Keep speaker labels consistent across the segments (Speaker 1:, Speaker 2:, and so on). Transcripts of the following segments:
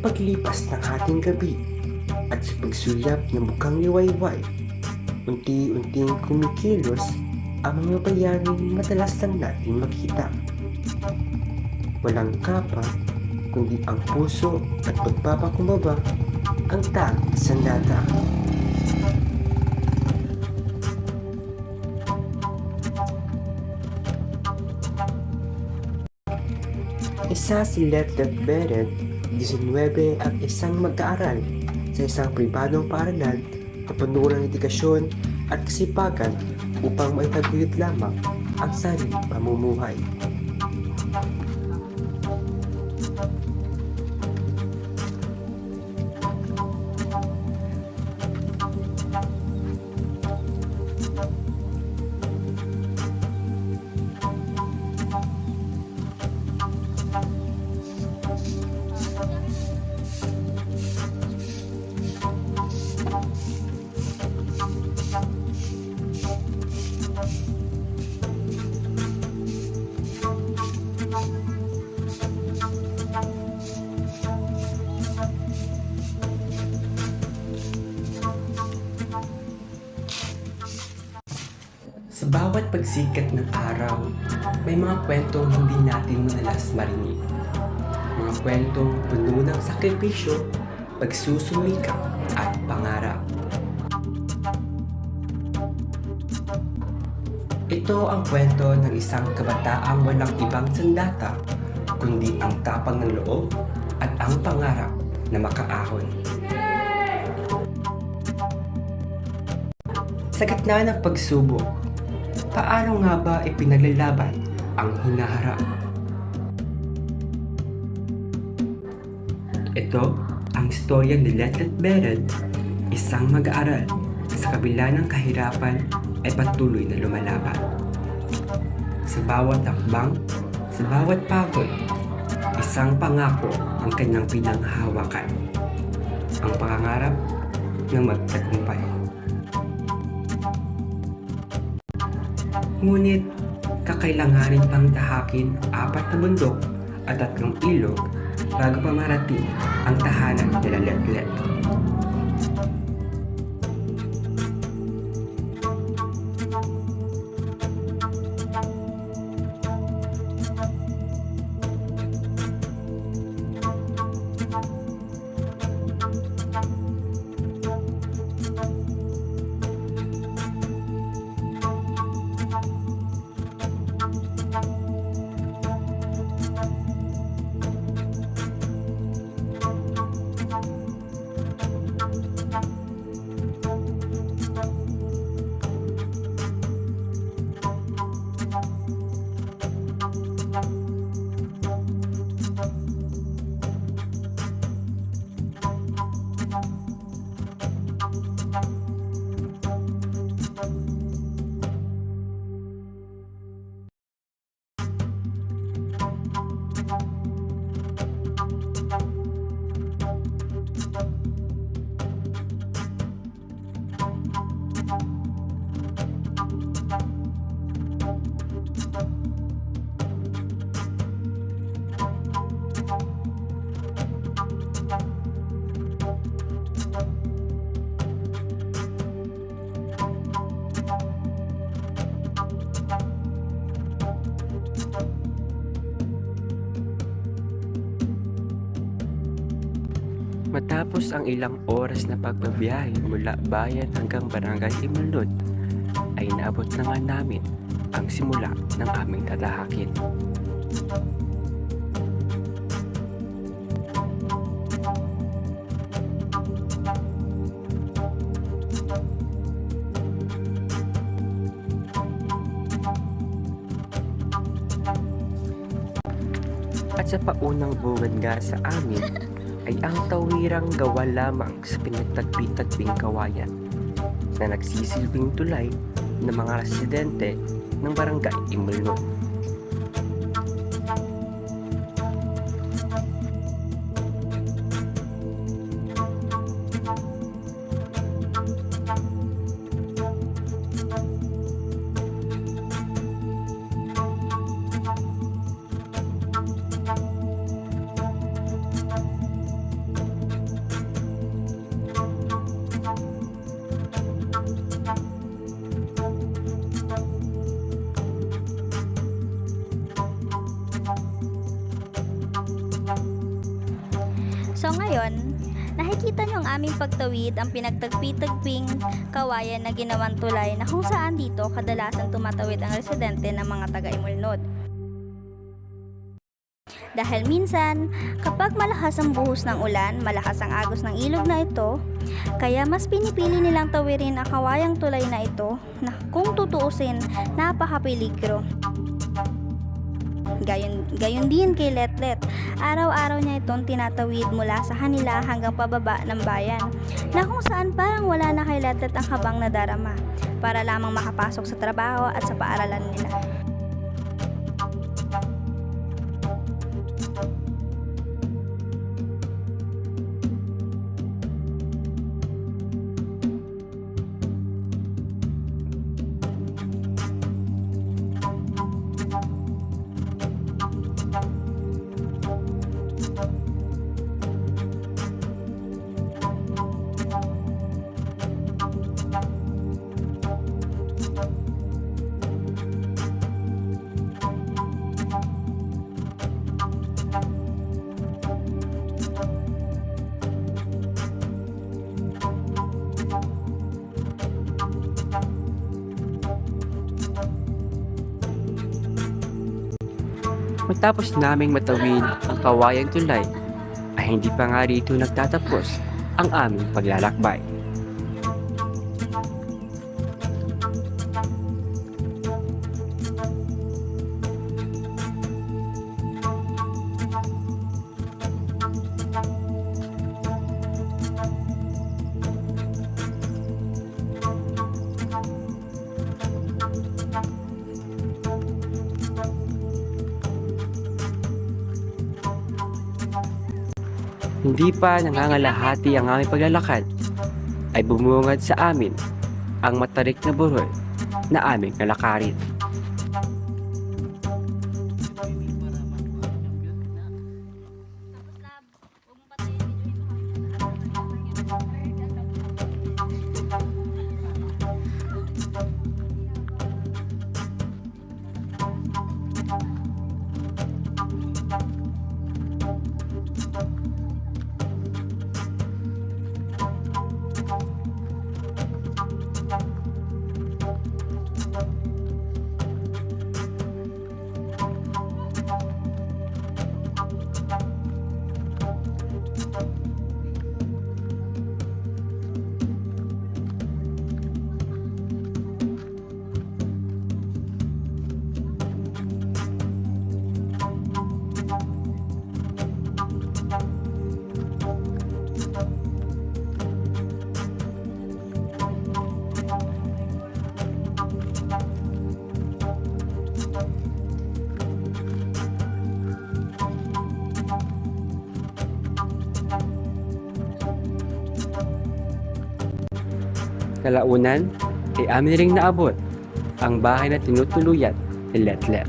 Speaker 1: paglipas ng ating gabi at sa pagsulyap ng bukang liwayway, unti-unting kumikilos ang mga bayaning madalas lang natin makita. Walang kapa, kundi ang puso at pagpapakumbaba ang tanging sandata. Isa si Letlet Beret, 19 at isang mag-aaral sa isang pribadong paaralan na puno ng edukasyon at kasipagan upang maitaguyod lamang ang sariling pamumuhay. Sa bawat pagsikat ng araw, may mga kwentong hindi natin madalas marinig. Mga kwentong puno ng sakripisyo, pagsusumikap at pangarap. Ito ang kwento ng isang kabataang walang ibang sandata, kundi ang tapang ng loob at ang pangarap na makaahon. Sa gitna ng pagsubok, paano nga ba ipinaglalaban ang hinaharap? Ito ang istorya ni Letlet Beret, isang mag-aaral na sa kabila ng kahirapan ay patuloy na lumalaban. Sa bawat hakbang, sa bawat pagod, isang pangako ang kanyang pinanghahawakan. Ang pangangarap ng magtagumpay. Ngunit, kakailanganin pang tahakin 4 na bundok at 3 ilog bago pa marating ang tahanan nila Letlet. Matapos ang ilang oras na pagbabiyahe mula bayan hanggang barangay Imulod, ay naabot na nga namin ang simula ng aming tatahakin. At sa paunang bungad nga sa amin ay ang tawirang gawa lamang sa pinagtagpi-tagping kawayan na nagsisilbing tulay ng mga residente ng barangay Imulod.
Speaker 2: ang aming pagtawid ang pinagtagpi-tagping kawayan na ginawang tulay na kung saan dito kadalasan tumatawid ang residente ng mga taga-Imulnod. Dahil minsan, kapag malakas ang buhos ng ulan, malakas ang agos ng ilog na ito, kaya mas pinipili nilang tawirin ang kawayang tulay na ito na kung tutuusin, napakapeligro. Gayon din kay Letlet, araw-araw niya itong tinatawid mula sa kanila hanggang pababa ng bayan, na kung saan parang wala na kay Letlet ang habang nadarama, para lamang makapasok sa trabaho at sa paaralan nila.
Speaker 1: Matapos naming matawid ang kawayang tulay, ay hindi pa nga rito nagtatapos ang aming paglalakbay. Hindi pa nangangalahati ang aming paglalakad, ay bumungad sa amin ang matarik na burol na aming nalakarin. Kalaunan ay amin ring naabot ang bahay na tinutuluyan ni Letlet.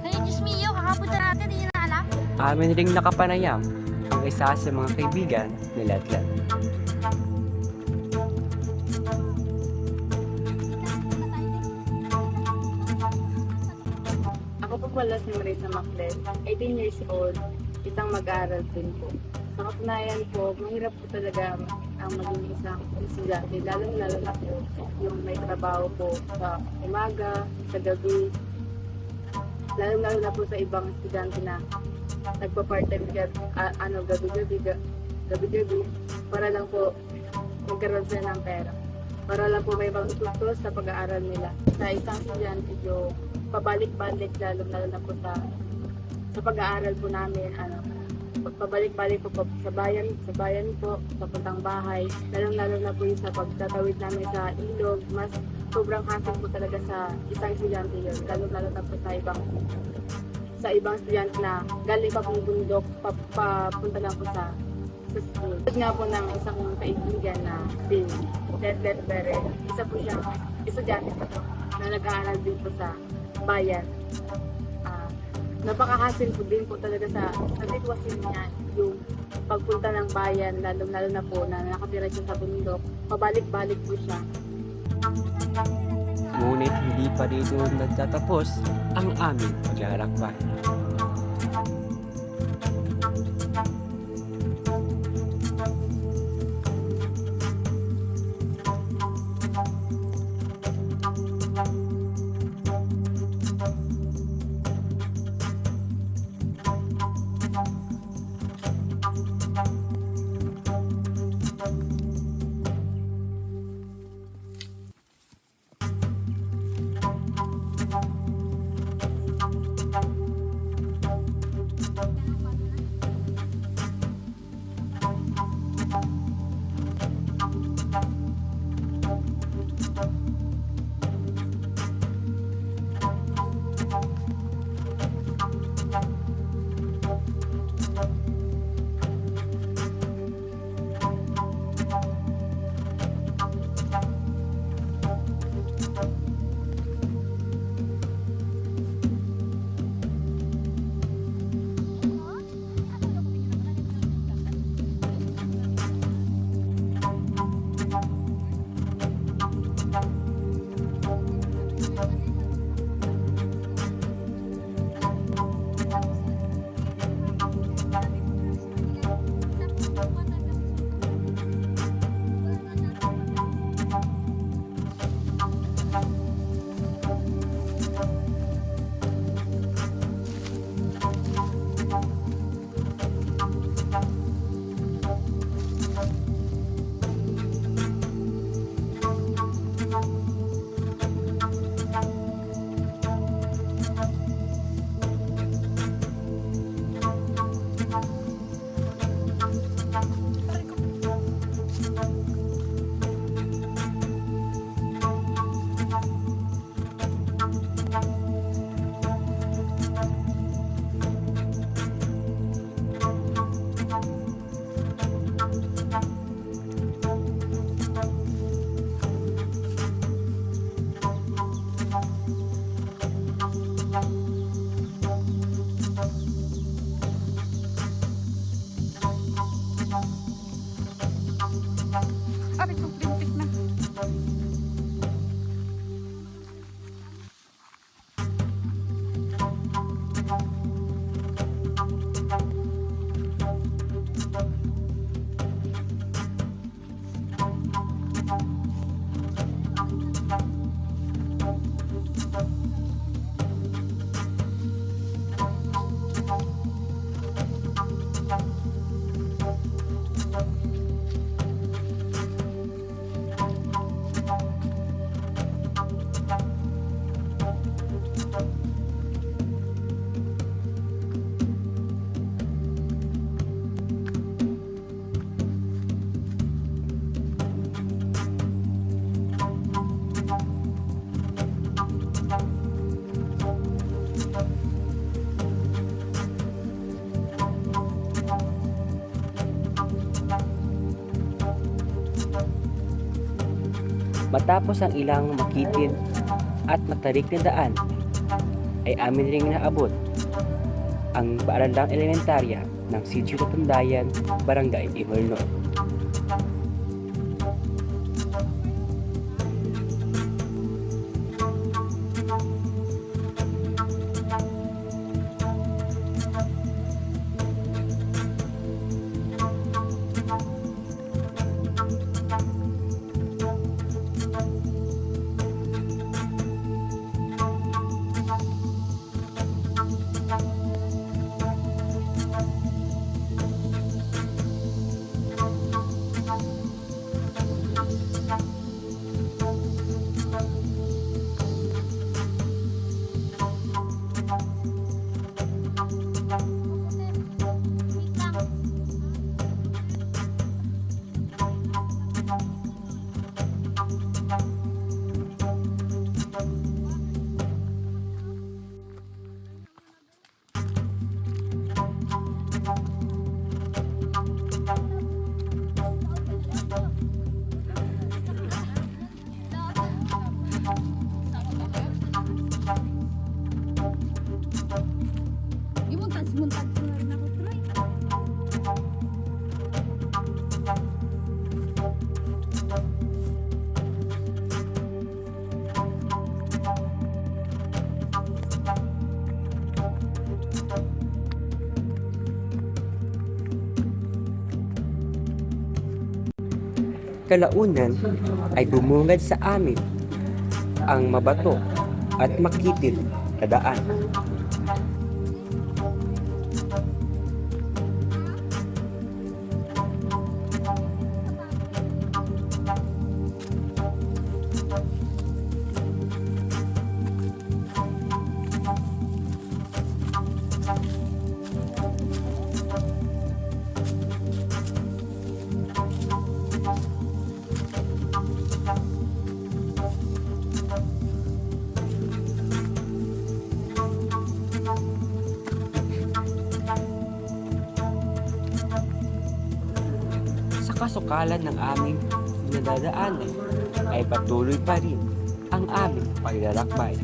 Speaker 2: Hey, Diyos mio, kakapunta natin, hindi na alam.
Speaker 1: Amin ring nakapanayam ang isa sa mga kaibigan ni Letlet.
Speaker 3: Ako po pala si Marisa Maclet, 18 years old, isang mag-aaral din po. Sa katunayan po, mahirap po talaga ang maging isang estudyante, lalo na po yung may trabaho po sa umaga, sa gabi, lalo na po sa ibang estudyante na nagpa-part-time gabi-gabi, para lang po magkaroon sila ng pera. Para lang po may ibang tutos sa pag-aaral nila. Sa isang estudyante yung pabalik-balik lalo na po sa pag-aaral po namin, pagpabalik-balik po sa bayan po, sa puntang bahay, lalo na po yung sa pagtatawid namin sa ilog, mas sobrang hassle po talaga sa isang estudyante yun, lalo na po sa ibang estudyante na galing pa pong bundok, papunta lang po sa school. Tulad nga po ng isang kaibigan na si Letlet Bere, isa po siyang estudyante po na nag-aaral din po sa bayan. Napaka-hassle po din po talaga sa sitwasyon niya, yung pagpunta ng bayan, lalo na po na nakatira siya sa bundok, pabalik-balik po siya.
Speaker 1: Ngunit hindi pa dito nagtatapos ang aming paglalakbay. Matapos ang ilang makitid at matarik na daan, ay amin ring naabot ang paaralang elementarya ng Sitio Kapandayan, Barangay Imernon. kalaunan ay bumungad sa amin ang mabato at makitid na daan. Sa kasukalan ng aming nadadaanan ay patuloy pa rin ang aming paglalakbay.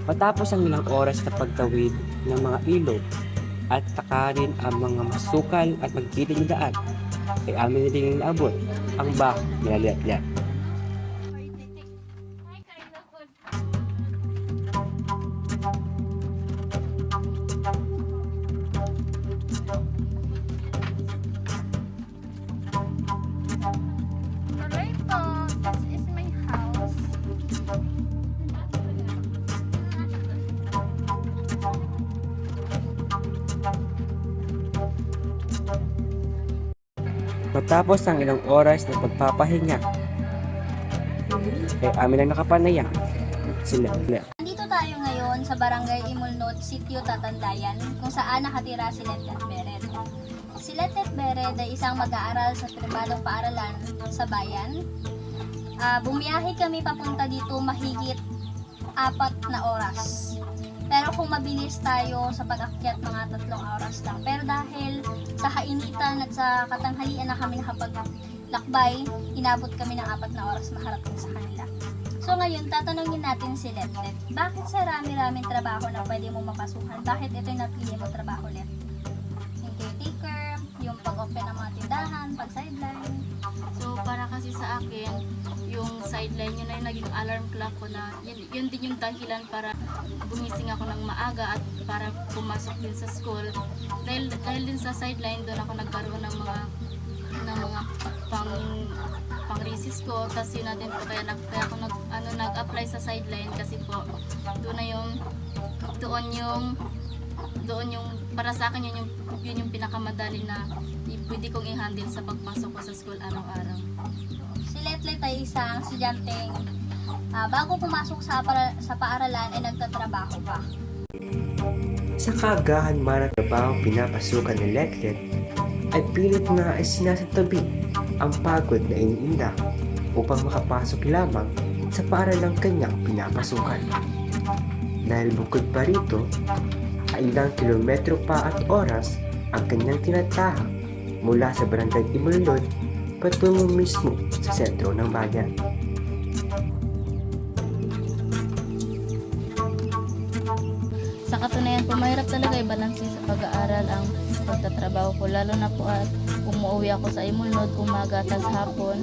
Speaker 1: Matapos ang ilang oras na pagtawid ng mga ilog at takarin ang mga masukal at magkiting na daan, ay amin din naabot ang bahay ni Letlet.
Speaker 2: Tuloy po, this is my house.
Speaker 1: Matapos ang ilang oras na pagpapahinga, ay amin ang nakapanayang si Letlet.
Speaker 2: Nandito tayo ngayon sa Barangay Imulnod, Sitio Tatandayan, kung saan nakatira si Letlet Beret. Si Letlet Beret ay isang mag-aaral sa pribadong paaralan sa bayan. Bumiyahe kami papunta dito mahigit 4 na oras. Pero kung mabilis tayo sa pag-akyat, mga 3 oras lang. Pero dahil sa kainitan at sa katanghalian na kami nakapaglakbay, inabot kami ng 4 na oras makarating sa kanila. So ngayon, tatanungin natin si Letlet, bakit sa rami-raming trabaho na pwede mo mapasukan? Bakit ito yung napili mo trabaho, Let? Yung caretaker, yung pag-open ng mga tindahan, pag-sideline.
Speaker 3: So, para kasi sa akin, yung sideline yun ay naging alarm clock ko na yun din yung dahilan para gumising ako ng maaga at para pumasok din sa school. Dahil din sa sideline, doon ako nagkaroon ng mga pang recess ko. Tapos yun natin po, kaya ako nag-apply sa sideline kasi po doon yung para sa akin yun yung pinakamadali na pwede kong i-handle sa pagpasok ko sa school araw-araw.
Speaker 2: Si Letlet ay isang estudyanteng bago pumasok sa paaralan ay nagtatrabaho pa.
Speaker 1: Sa kaagahan man ang trabaho pinapasukan ni Letlet, ay pilit na ay sinasabi ang pagod na iniinda upang makapasok lamang sa paaralang kanyang pinapasukan. Dahil bukod pa rito, ay ilang kilometro pa at oras ang kanyang tinatahak mula sa Barangay Imulnod patungo mismo sa sentro ng bayan.
Speaker 4: Sa katunayan po, mahirap talaga i-balansin sa pag-aaral ang pagtatrabaho ko. Lalo na po at umuwi ako sa Imulnod, umaga, tas hapon.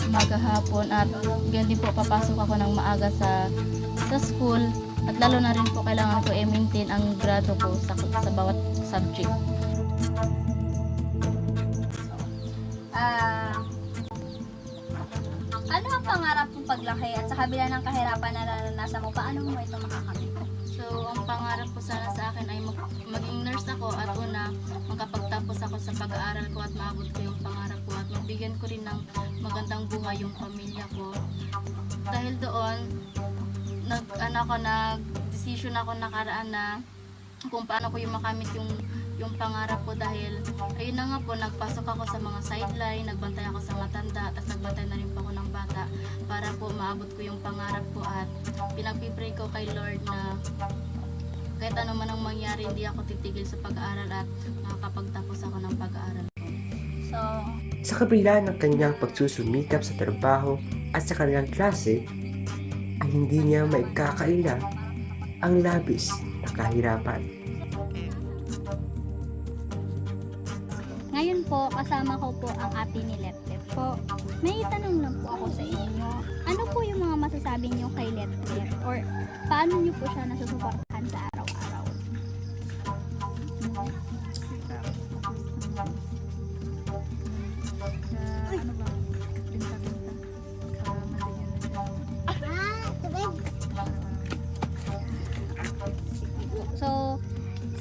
Speaker 4: Umaga, hapon. At ganyan din po, papasok ako ng maaga sa school. At lalo na rin po, kailangan ko i-maintain ang grado ko sa bawat subject.
Speaker 2: Ano ang pangarap mong paglaki at sa kabila ng kahirapan na naranasan mo, paano mo ito makakamit?
Speaker 3: So, ang pangarap ko sana sa akin ay maging nurse ako at una, makapagtapos ako sa pag-aaral ko at maabot ko yung pangarap ko at mabigyan ko rin ng magandang buhay yung pamilya ko. Dahil doon, nag-decision ako nakaraan na kung paano ko yung makamit yung pangarap ko dahil ayun na nga po, nagpasok ako sa mga sideline, nagbantay ako sa matanda, tapos nagbantay na rin po ako ng bata para po maabot ko yung pangarap ko at pinagpipray ko kay Lord na kahit ano man ang mangyari, hindi ako titigil sa pag-aaral at makakapagtapos ako ng pag-aaral.
Speaker 2: So,
Speaker 1: Sa kabila ng kanyang pagsusumikap sa trabaho at sa kanilang klase, ay hindi niya maikakaila ang labis na kahirapan.
Speaker 2: ngayon po, kasama ko po ang ate ni Letlet po. May tanong lang po ako sa inyo. Ano po yung mga masasabi niyo kay Letlet? Or paano niyo po siya nasusuportahan sa araw-araw? So,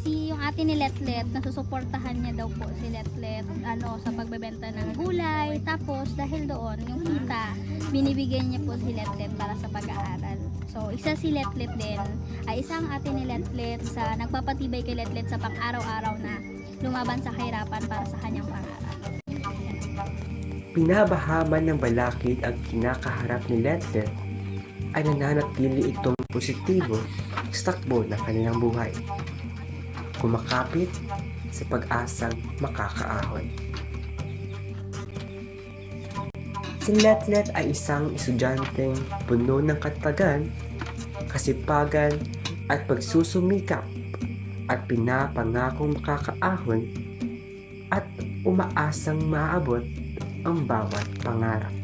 Speaker 2: yung ate ni Letlet, nasusuportahan niya daw po si Letlet sa pagbebenta ng gulay. Tapos, dahil doon, yung kita, binibigyan niya po si Letlet para sa pag-aaral. So, isa si Letlet din, ay isang ate ni Letlet sa nagpapatibay kay Letlet sa pang-araw-araw na lumaban sa kahirapan para sa kanyang pangarap.
Speaker 1: Pinabahaman ng balakid ang kinakaharap ni Letlet, ay nananatili itong positibo sa takbo ng kanilang buhay. Kumakapit sa pag-asang makakaahon. Si Letlet ay isang estudyanteng puno ng katagan, kasipagan at pagsusumikap at pinapangakong makakaahon at umaasang maabot ang bawat pangarap.